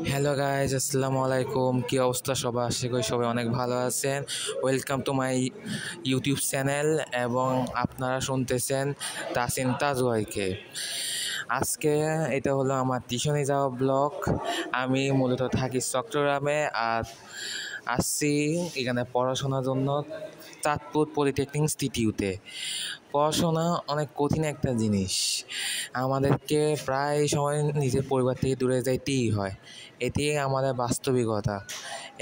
Hello guys, আসসালামু আলাইকুম। কী অবস্থা সবার? আশা করি সবাই অনেক ভালো আছেন। Welcome to my YouTube channel এবং আপনারা শুনতেছেন তাসিন তাজওয়াইকে। আজকে এটা হলো আমার টিউশনে যাওয়া ব্লগ। আমি মূলত থাকি চট্টগ্রামে, আর আসছি এখানে পড়াশোনার জন্য চাঁদপুর পলিটেকনিক ইনস্টিটিউটে। পড়াশোনা অনেক কঠিন একটা জিনিস, আমাদেরকে প্রায় সময় নিজের পরিবার থেকে দূরে যাইতেই হয়। এটি আমাদের বাস্তবিকতা,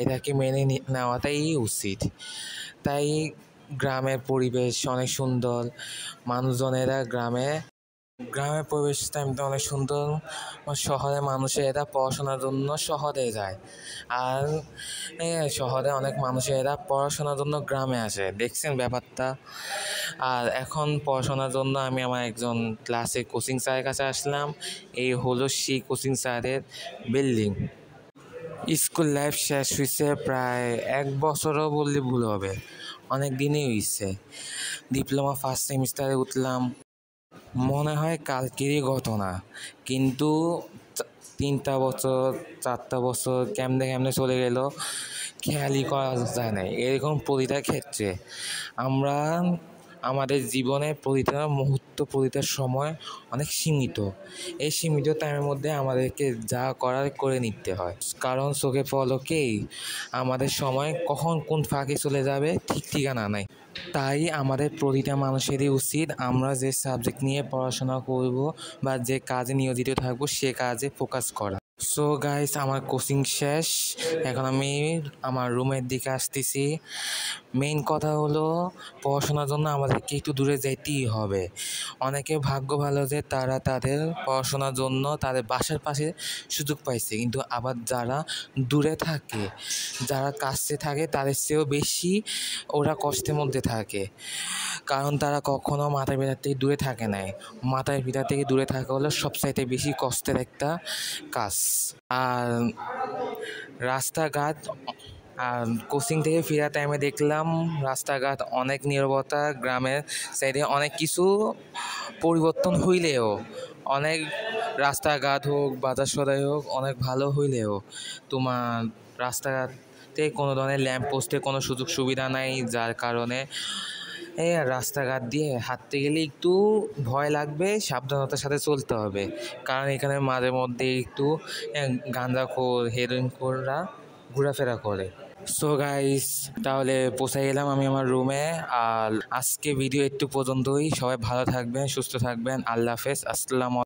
এটাকে মেনে নেওয়াটাই উচিত। তাই গ্রামের পরিবেশ অনেক সুন্দর, মানুষজনেরা গ্রামের পরিবেশটা এমনি অনেক সুন্দর। শহরের মানুষেরা পড়াশোনার জন্য শহরে যায়, আর শহরে অনেক মানুষেরা পড়াশোনার জন্য গ্রামে আসে। দেখছেন ব্যাপারটা। আর এখন পড়াশোনার জন্য আমি আমার একজন ক্লাসে কোচিং স্যারের কাছে আসলাম। এই হলো সেই কোচিং স্যারের বিল্ডিং। স্কুল লাইফ শেষ হয়েছে প্রায় 1 বছরও বললে ভুল হবে, অনেক দিনই হয়েছে। ডিপ্লোমা ফার্স্ট সেমিস্টারে উঠলাম, মনে হয় কালকেরই ঘটনা, কিন্তু 3টা বছর 4টা বছর কেমনে কেমনে চলে গেল খেয়ালই করা যায় না। এরকম প্রতিটা ক্ষেত্রে আমরা আমাদের জীবনে প্রতিটা মুহূর্ত, প্রতিটা সময় অনেক সীমিত। এই সীমিত টাইমের মধ্যে আমাদেরকে যা করার করে নিতে হয়, কারণ চোখে পলকেই আমাদের সময় কখন কোন ফাঁকে চলে যাবে ঠিক ঠিকানা নাই। তাই আমাদের প্রতিটা মানুষেরই উচিত আমরা যে সাবজেক্ট নিয়ে পড়াশোনা করব বা যে কাজে নিয়োজিত থাকবো সে কাজে ফোকাস করা। সো গাইস, আমার কোচিং শেষ, এখন আমি আমার রুমের দিকে আসতেছি। মেইন কথা হলো পড়াশোনার জন্য আমাদেরকে একটু দূরে যেতেই হবে। অনেকে ভাগ্য ভালো যে তারা তাদের পড়াশোনার জন্য তাদের বাসার পাশে সুযোগ পাইছে, কিন্তু আবার যারা দূরে থাকে, যারা কাছে থাকে, তাদের চেয়েও বেশি ওরা কষ্টের মধ্যে থাকে, কারণ তারা কখনো মাতার পিতার থেকে দূরে থাকে নাই। মাতার পিতার থেকে দূরে থাকা হলো সবচাইতে বেশি কষ্টের একটা কাজ। আর রাস্তাঘাট, আর কোচিং থেকে ফেরার টাইমে দেখলাম রাস্তাঘাট অনেক নীরবতা, গ্রামের সাইডে অনেক কিছু পরিবর্তন হইলেও, অনেক রাস্তাঘাট হোক, বাজার সদাই হোক, অনেক ভালো হইলেও তোমার রাস্তাঘাটে কোনো ধরনের ল্যাম্প পোস্টে কোনো সুযোগ সুবিধা নাই, যার কারণে রাস্তাঘাট দিয়ে হাঁটতে গেলে একটু ভয় লাগবে, সাবধানতার সাথে চলতে হবে, কারণ এখানে মাঝে মধ্যে একটু গাঁজাখোর, হেরোইনখোররা ঘোরাফেরা করে। সো গাইস, তাহলে পৌঁছে গেলাম আমি আমার রুমে। আর আজকে ভিডিও একটু পর্যন্তই। সবাই ভালো থাকবেন, সুস্থ থাকবেন। আল্লাহ হাফেজ, আসসালামু